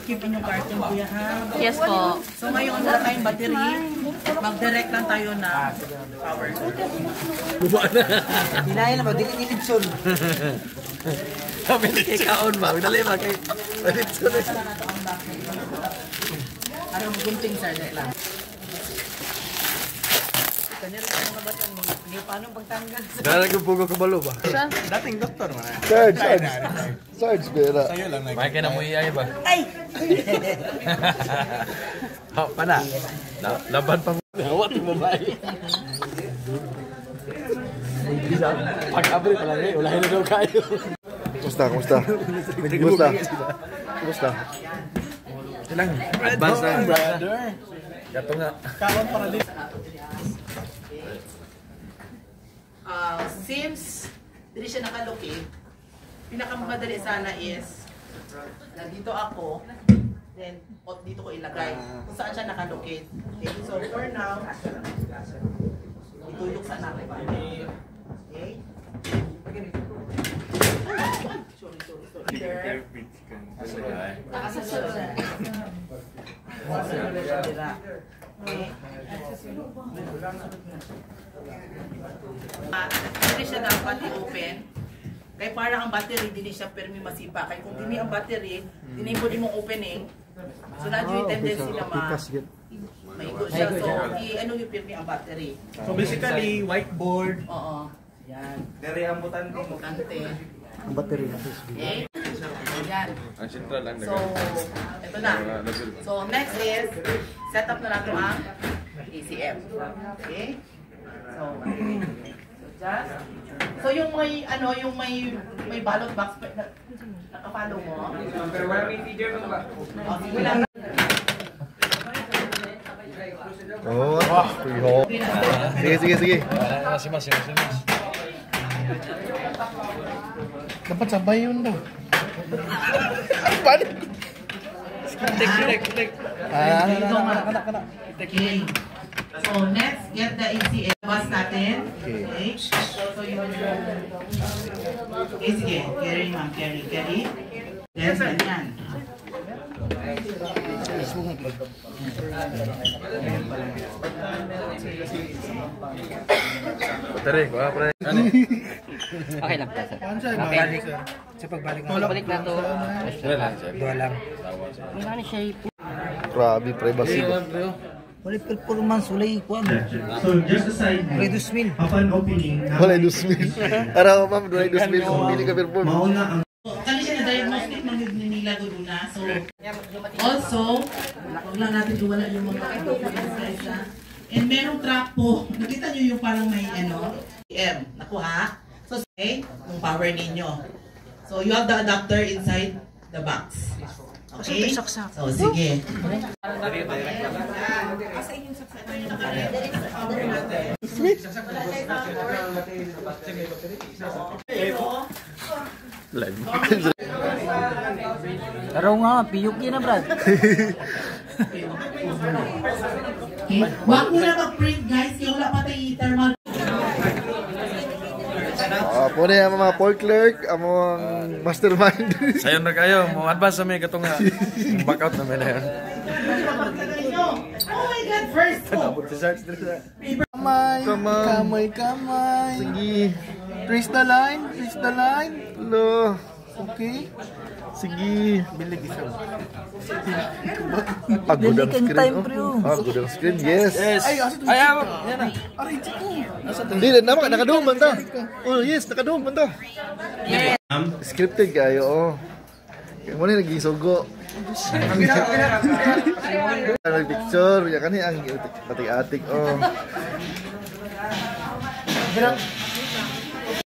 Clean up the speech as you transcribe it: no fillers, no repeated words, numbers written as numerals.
i-keep inyong carton kuya ha. Yes po. So ngayon wala tayong battery. Mag-direct lang tayo na power. Buba na. Hinahin naman, dilitson. Kami nagkikaon ba? Dali ba kay dilitson. Ano gunting sir lang. Kanya rin ang mga batang hindi paano pagtanggal. Dala ko pugo ko balo ba? Dating doktor man. Sarge bera. Sayo lang na. May ka na mo iyay ba? Ay! Ha, pana. Laban pa mo. Hawak ng babae. Pag-abri pa lang eh. Ulahin na daw kayo. Kumusta? Silang advance na. Brother. Gato nga. Kawan para din. Since hindi siya nakalocate, pinakamadali sana is nandito ako, then dito ko ilagay kung saan siya nakalocate. Okay, so for now, itulog sa natin. Okay? Sorry. There. Nakasasunod. Okay. Hindi siya dapat i-open. Kaya parang ang battery, hindi siya permi masipa. Kaya kung hindi ang battery, hindi mo mong opening, so na yung tendency na maigo siya. So, ano yung permi ang battery? So basically, whiteboard. Oo. Yan. Dari ang butante. Ang battery na. Okay? Yan. Ang sentral lang. So, ito na. So, next is, set up na natin ang ACM. Okay? So yung may ballot box nakapalo mo. Pero wala may feeder mo ba? Sige lang. Sige. Mas. Dapat sabay yun daw. Tek. Kana. Okay. So next, get the ACM bus natin. Okay. So yun. Okay, sige. Carry ma'am. Carry. Then, ganyan. Battery, kuha pre. Okay lang. Balik. Sa pagbalik na. Balik na to. Dua lang. Wala na siya ipo. Grabe, privacy. Balik performance, ulay kuwan. So just aside, Reduce meal. upon opening, Wala 2,000. Araw ma'am, wala 2,000 kung hindi ka perform. mauna ang Kali siya na-diagnostic ng Nila Guduna. So, also, huwag lang natin iwala yung mga documents guys ha. And merong track po. Nakita nyo yung parang may nakuha. So, okay, yung power ninyo. So, you have the adapter inside the box. Okay? So, sige. Live. Araw nga, piyuki na brad. Huwag mo na mag-print guys. Kaya wala pa tayo thermal. Po na yung mga port clerk, among mastermind. Sayon na kayo, mo advance sa may katong back out na may na yan. Oh my God, first ko. Kamay. Sige. Trace the line. Hello. Okay. Sige. Bilig isa. Good ang screen. time, bro. Good ang screen, yes. Ay, yan na. Hindi, nakadoon man to. Oh, yes, nakadoon man to. Scripted kayo, oh. Kaya mo na naging sugo. Picture, ya kan ang atik-atik, oh.